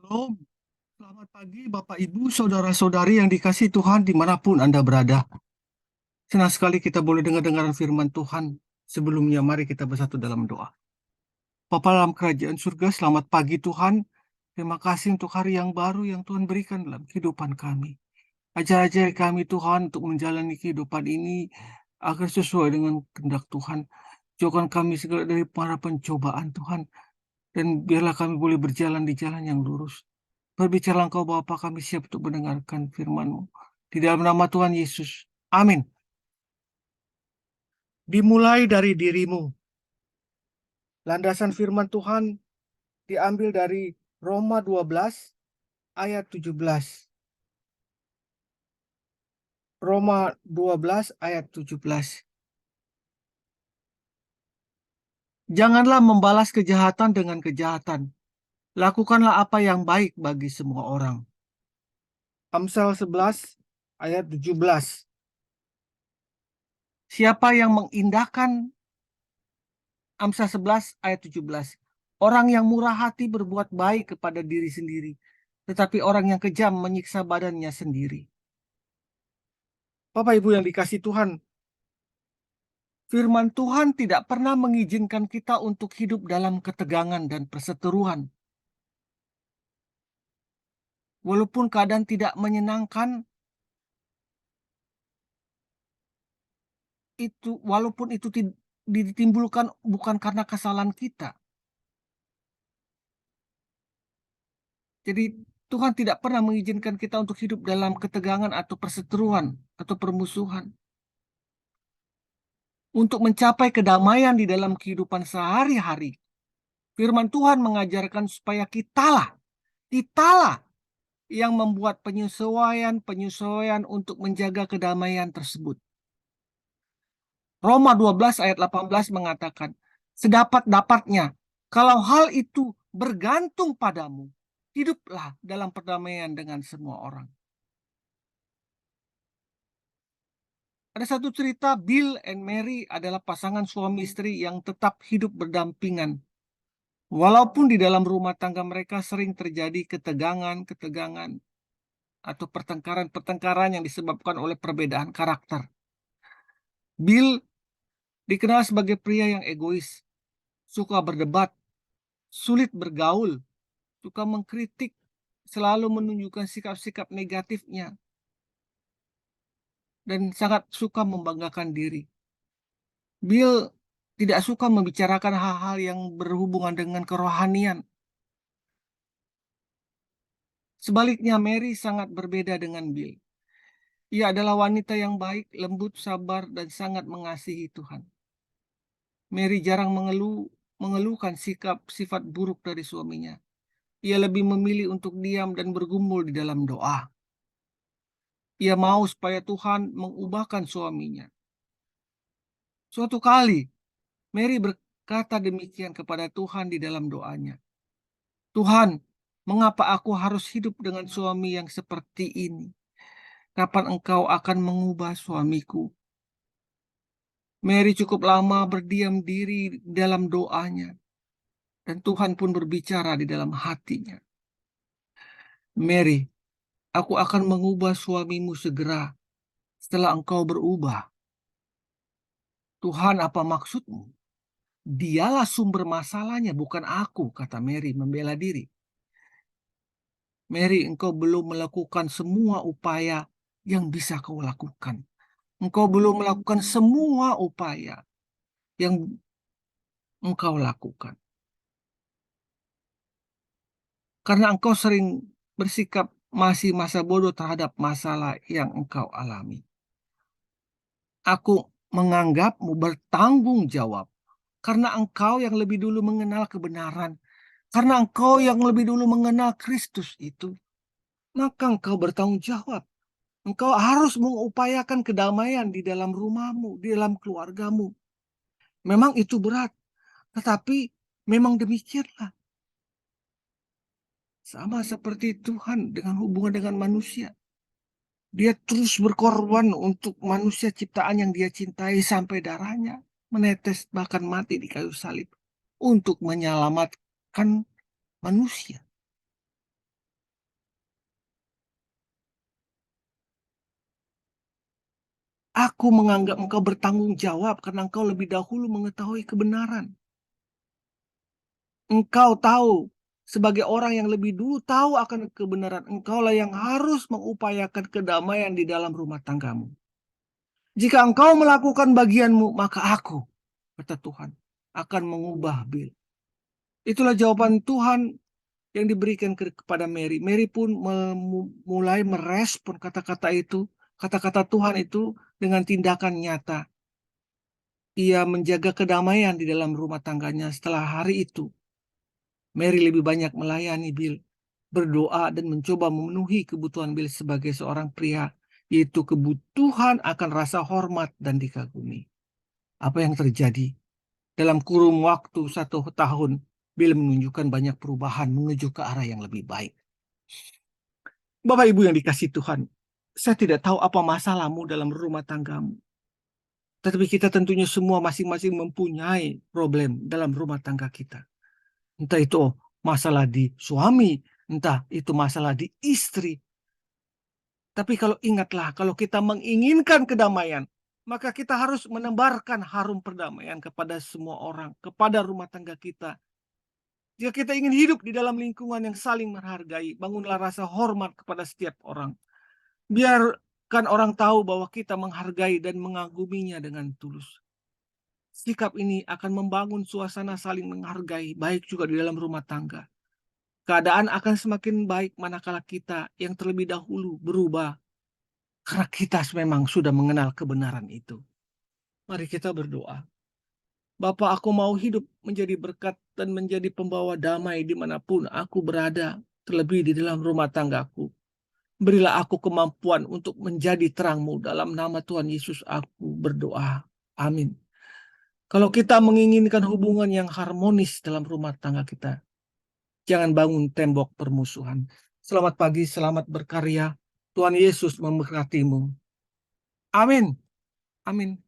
Shalom, selamat pagi Bapak Ibu, Saudara-saudari yang dikasihi Tuhan dimanapun Anda berada. Senang sekali kita boleh dengar-dengaran firman Tuhan. Sebelumnya mari kita bersatu dalam doa. Bapa dalam kerajaan surga, selamat pagi Tuhan. Terima kasih untuk hari yang baru yang Tuhan berikan dalam kehidupan kami. Ajar-ajar kami Tuhan untuk menjalani kehidupan ini agar sesuai dengan kehendak Tuhan. Jauhkan kami segala dari para pencobaan Tuhan. Dan biarlah kami boleh berjalan di jalan yang lurus. Berbicara Engkau Bapa, kami siap untuk mendengarkan firman-Mu. Di dalam nama Tuhan Yesus. Amin. Dimulai dari dirimu. Landasan firman Tuhan diambil dari Roma 12 ayat 17. Roma 12 ayat 17. Janganlah membalas kejahatan dengan kejahatan. Lakukanlah apa yang baik bagi semua orang. Amsal 11 ayat 17. Siapa yang mengindahkan Amsal 11 ayat 17. Orang yang murah hati berbuat baik kepada diri sendiri, tetapi orang yang kejam menyiksa badannya sendiri. Bapak Ibu yang dikasihi Tuhan, firman Tuhan tidak pernah mengizinkan kita untuk hidup dalam ketegangan dan perseteruan. Walaupun keadaan tidak menyenangkan, walaupun itu ditimbulkan bukan karena kesalahan kita. Jadi Tuhan tidak pernah mengizinkan kita untuk hidup dalam ketegangan atau perseteruan atau permusuhan. Untuk mencapai kedamaian di dalam kehidupan sehari-hari, firman Tuhan mengajarkan supaya kitalah yang membuat penyesuaian untuk menjaga kedamaian tersebut. Roma 12 ayat 18 mengatakan, sedapat-dapatnya, kalau hal itu bergantung padamu, hiduplah dalam perdamaian dengan semua orang. Ada satu cerita, Bill and Mary adalah pasangan suami istri yang tetap hidup berdampingan. Walaupun di dalam rumah tangga mereka sering terjadi ketegangan atau pertengkaran yang disebabkan oleh perbedaan karakter. Bill dikenal sebagai pria yang egois, suka berdebat, sulit bergaul, suka mengkritik, selalu menunjukkan sikap-sikap negatifnya, dan sangat suka membanggakan diri. Bill tidak suka membicarakan hal-hal yang berhubungan dengan kerohanian. Sebaliknya, Mary sangat berbeda dengan Bill. Ia adalah wanita yang baik, lembut, sabar, dan sangat mengasihi Tuhan. Mary jarang mengeluhkan sifat buruk dari suaminya. Ia lebih memilih untuk diam dan bergumul di dalam doa. Ia mau supaya Tuhan mengubahkan suaminya. Suatu kali, Mary berkata demikian kepada Tuhan di dalam doanya. Tuhan, mengapa aku harus hidup dengan suami yang seperti ini? Kapan Engkau akan mengubah suamiku? Mary cukup lama berdiam diri dalam doanya, dan Tuhan pun berbicara di dalam hatinya. Mary, aku akan mengubah suamimu segera setelah engkau berubah. Tuhan, apa maksudmu? Dialah sumber masalahnya, bukan aku, kata Mary membela diri. Mary, engkau belum melakukan semua upaya yang bisa kau lakukan. Engkau belum melakukan semua upaya yang engkau lakukan. Karena engkau sering bersikap masih masa bodoh terhadap masalah yang engkau alami. Aku menganggapmu bertanggung jawab karena engkau yang lebih dulu mengenal kebenaran, karena engkau yang lebih dulu mengenal Kristus itu, maka engkau bertanggung jawab. Engkau harus mengupayakan kedamaian di dalam rumahmu, di dalam keluargamu. Memang itu berat, tetapi memang demikianlah. Sama seperti Tuhan dengan hubungan dengan manusia. Dia terus berkorban untuk manusia ciptaan yang dia cintai sampai darahnya menetes bahkan mati di kayu salib untuk menyelamatkan manusia. Aku menganggap engkau bertanggung jawab karena engkau lebih dahulu mengetahui kebenaran. Engkau tahu, sebagai orang yang lebih dulu tahu akan kebenaran, engkaulah yang harus mengupayakan kedamaian di dalam rumah tanggamu. Jika engkau melakukan bagianmu, maka aku, kata Tuhan, akan mengubah Bill. Itulah jawaban Tuhan yang diberikan kepada Mary. Mary pun mulai merespon kata-kata Tuhan itu dengan tindakan nyata. Ia menjaga kedamaian di dalam rumah tangganya. Setelah hari itu, Mary lebih banyak melayani Bill, berdoa dan mencoba memenuhi kebutuhan Bill sebagai seorang pria, yaitu kebutuhan akan rasa hormat dan dikagumi. Apa yang terjadi? Dalam kurun waktu 1 tahun, Bill menunjukkan banyak perubahan menuju ke arah yang lebih baik. Bapak Ibu yang dikasihi Tuhan, saya tidak tahu apa masalahmu dalam rumah tanggamu. Tetapi kita tentunya semua masing-masing mempunyai problem dalam rumah tangga kita. Entah itu masalah di suami, entah itu masalah di istri. Tapi ingatlah, kalau kita menginginkan kedamaian, maka kita harus menebarkan harum perdamaian kepada semua orang, kepada rumah tangga kita. Jika kita ingin hidup di dalam lingkungan yang saling menghargai, bangunlah rasa hormat kepada setiap orang. Biarkan orang tahu bahwa kita menghargai dan mengaguminya dengan tulus. Sikap ini akan membangun suasana saling menghargai, baik juga di dalam rumah tangga. Keadaan akan semakin baik manakala kita yang terlebih dahulu berubah, karena kita memang sudah mengenal kebenaran itu. Mari kita berdoa. Bapa, aku mau hidup menjadi berkat dan menjadi pembawa damai dimanapun aku berada, terlebih di dalam rumah tanggaku. Berilah aku kemampuan untuk menjadi terang-Mu. Dalam nama Tuhan Yesus aku berdoa. Amin. Kalau kita menginginkan hubungan yang harmonis dalam rumah tangga kita, jangan bangun tembok permusuhan. Selamat pagi, selamat berkarya. Tuhan Yesus memberkatimu. Amin. Amin.